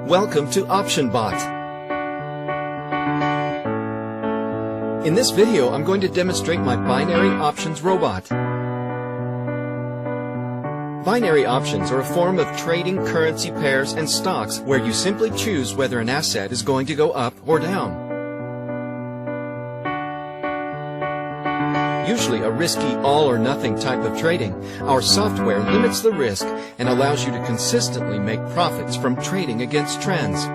Welcome to OptionBot. In this video, I'm going to demonstrate my binary options robot. Binary options are a form of trading currency pairs and stocks where you simply choose whether an asset is going to go up or down. Usually a risky all-or-nothing type of trading, our software limits the risk and allows you to consistently make profits from trading against trends.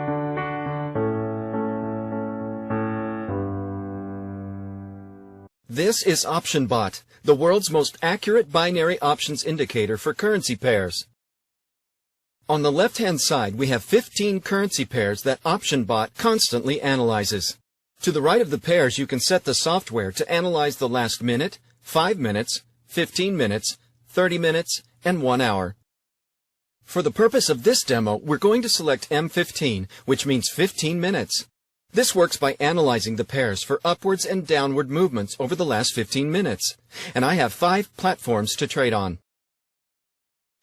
This is OptionBot, the world's most accurate binary options indicator for currency pairs. On the left-hand side, we have 15 currency pairs that OptionBot constantly analyzes. To the right of the pairs, you can set the software to analyze the last minute, 5 minutes, 15 minutes, 30 minutes, and 1 hour. For the purpose of this demo, we're going to select M15, which means 15 minutes. This works by analyzing the pairs for upwards and downward movements over the last 15 minutes. And I have 5 platforms to trade on.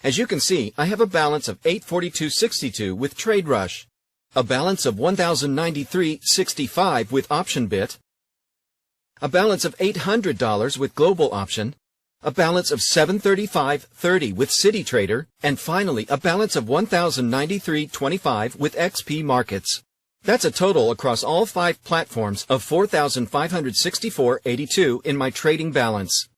As you can see, I have a balance of $842.62 with TradeRush, a balance of $1,093.65 with OptionBit, a balance of $800 with Global Option, a balance of $735.30 with CityTrader, and finally a balance of $1,093.25 with XP Markets. That's a total across all 5 platforms of $4,564.82 in my trading balance.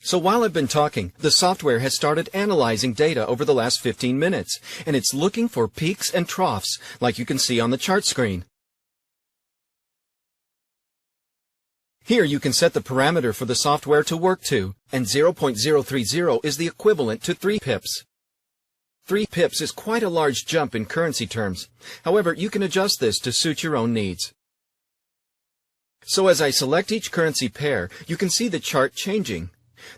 So while I've been talking, the software has started analyzing data over the last 15 minutes, and it's looking for peaks and troughs, like you can see on the chart screen. Here you can set the parameter for the software to work to, and 0.030 is the equivalent to 3 pips. 3 pips is quite a large jump in currency terms. However, you can adjust this to suit your own needs. So as I select each currency pair, you can see the chart changing.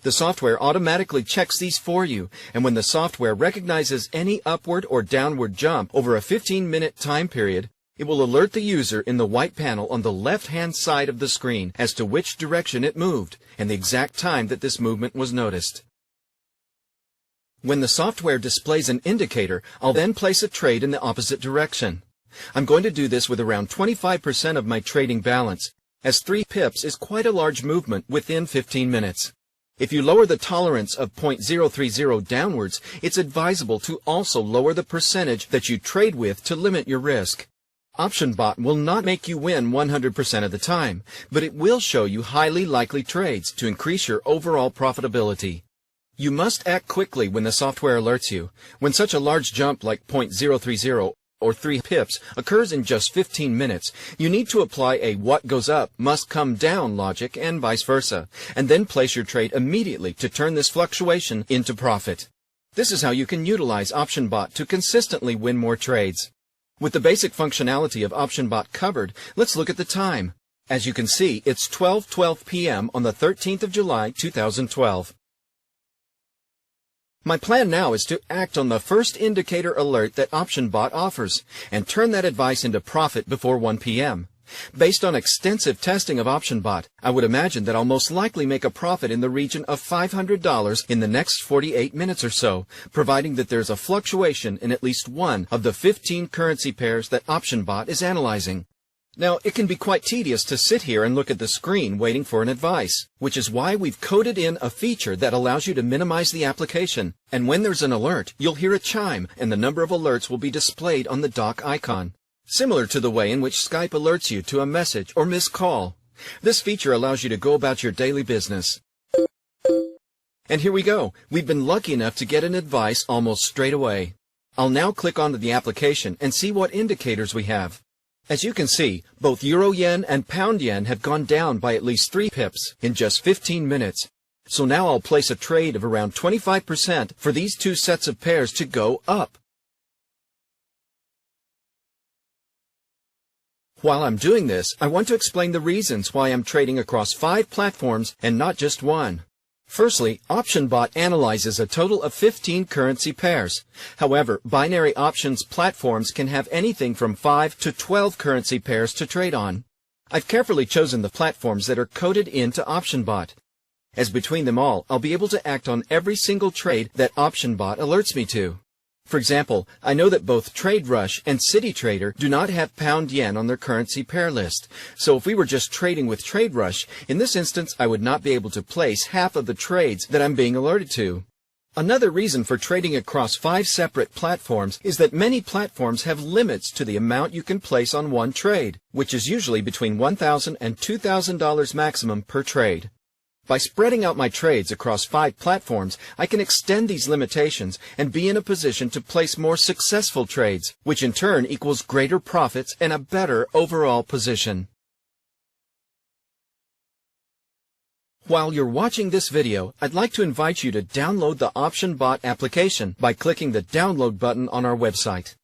The software automatically checks these for you, and when the software recognizes any upward or downward jump over a 15-minute time period, it will alert the user in the white panel on the left-hand side of the screen as to which direction it moved and the exact time that this movement was noticed. When the software displays an indicator, I'll then place a trade in the opposite direction. I'm going to do this with around 25% of my trading balance, as 3 pips is quite a large movement within 15 minutes. If you lower the tolerance of 0.030 downwards, it's advisable to also lower the percentage that you trade with to limit your risk. OptionBot will not make you win 100% of the time, but it will show you highly likely trades to increase your overall profitability. You must act quickly when the software alerts you. When such a large jump like 0.030 or 3 pips occurs in just 15 minutes, you need to apply a what goes up must come down logic and vice versa, and then place your trade immediately to turn this fluctuation into profit. This is how you can utilize OptionBot to consistently win more trades. With the basic functionality of OptionBot covered, let's look at the time. As you can see, it's 12:12 p.m. on the 13th of July, 2012. My plan now is to act on the first indicator alert that OptionBot offers and turn that advice into profit before 1 p.m. Based on extensive testing of OptionBot, I would imagine that I'll most likely make a profit in the region of $500 in the next 48 minutes or so, providing that there's a fluctuation in at least one of the 15 currency pairs that OptionBot is analyzing. Now, it can be quite tedious to sit here and look at the screen waiting for an advice, which is why we've coded in a feature that allows you to minimize the application. And when there's an alert, you'll hear a chime, and the number of alerts will be displayed on the dock icon, similar to the way in which Skype alerts you to a message or missed call. This feature allows you to go about your daily business. And here we go. We've been lucky enough to get an advice almost straight away. I'll now click onto the application and see what indicators we have. As you can see, both Euro-Yen and Pound-Yen have gone down by at least 3 pips in just 15 minutes. So now I'll place a trade of around 25% for these 2 sets of pairs to go up. While I'm doing this, I want to explain the reasons why I'm trading across 5 platforms and not just one. Firstly, OptionBot analyzes a total of 15 currency pairs. However, binary options platforms can have anything from 5 to 12 currency pairs to trade on. I've carefully chosen the platforms that are coded into OptionBot. As between them all, I'll be able to act on every single trade that OptionBot alerts me to. For example, I know that both TradeRush and CityTrader do not have pound yen on their currency pair list. So if we were just trading with TradeRush, in this instance I would not be able to place half of the trades that I'm being alerted to. Another reason for trading across 5 separate platforms is that many platforms have limits to the amount you can place on one trade, which is usually between $1,000 and $2,000 maximum per trade. By spreading out my trades across 5 platforms, I can extend these limitations and be in a position to place more successful trades, which in turn equals greater profits and a better overall position. While you're watching this video, I'd like to invite you to download the OptionBot application by clicking the download button on our website.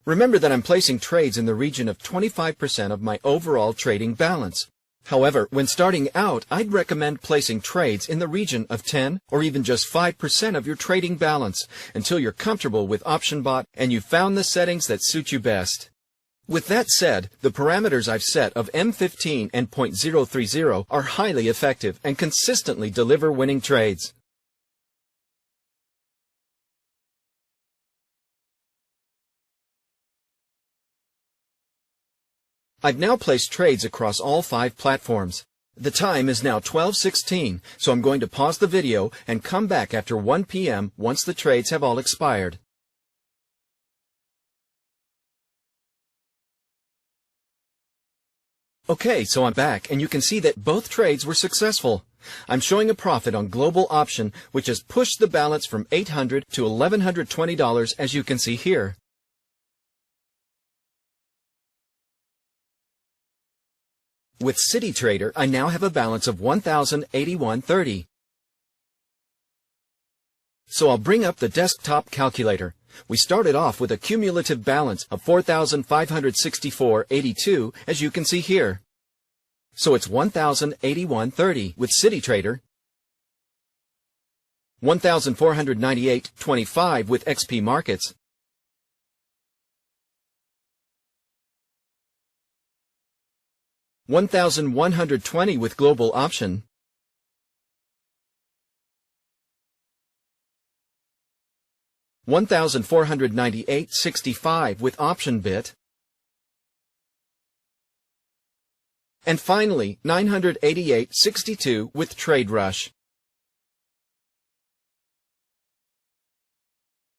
Remember that I'm placing trades in the region of 25% of my overall trading balance. However, when starting out, I'd recommend placing trades in the region of 10 or even just 5% of your trading balance until you're comfortable with OptionBot and you've found the settings that suit you best. With that said, the parameters I've set of M15 and .030 are highly effective and consistently deliver winning trades. I've now placed trades across all 5 platforms. The time is now 12:16, so I'm going to pause the video and come back after 1 p.m. once the trades have all expired. Okay, so I'm back and you can see that both trades were successful. I'm showing a profit on Global Option, which has pushed the balance from $800 to $1,120 as you can see here. With CityTrader, I now have a balance of $1,081.30. So I'll bring up the desktop calculator. We started off with a cumulative balance of $4,564.82, as you can see here. So it's $1,081.30 with CityTrader, $1,498.25 with XP Markets, $1,120 with Global Option, $1,498.65 with OptionBit, and finally $988.62 with TradeRush.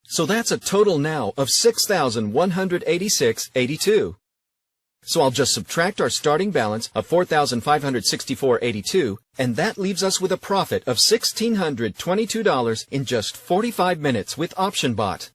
So that's a total now of $6,186.82. So I'll just subtract our starting balance of $4,564.82, and that leaves us with a profit of $1,622 in just 45 minutes with OptionBot.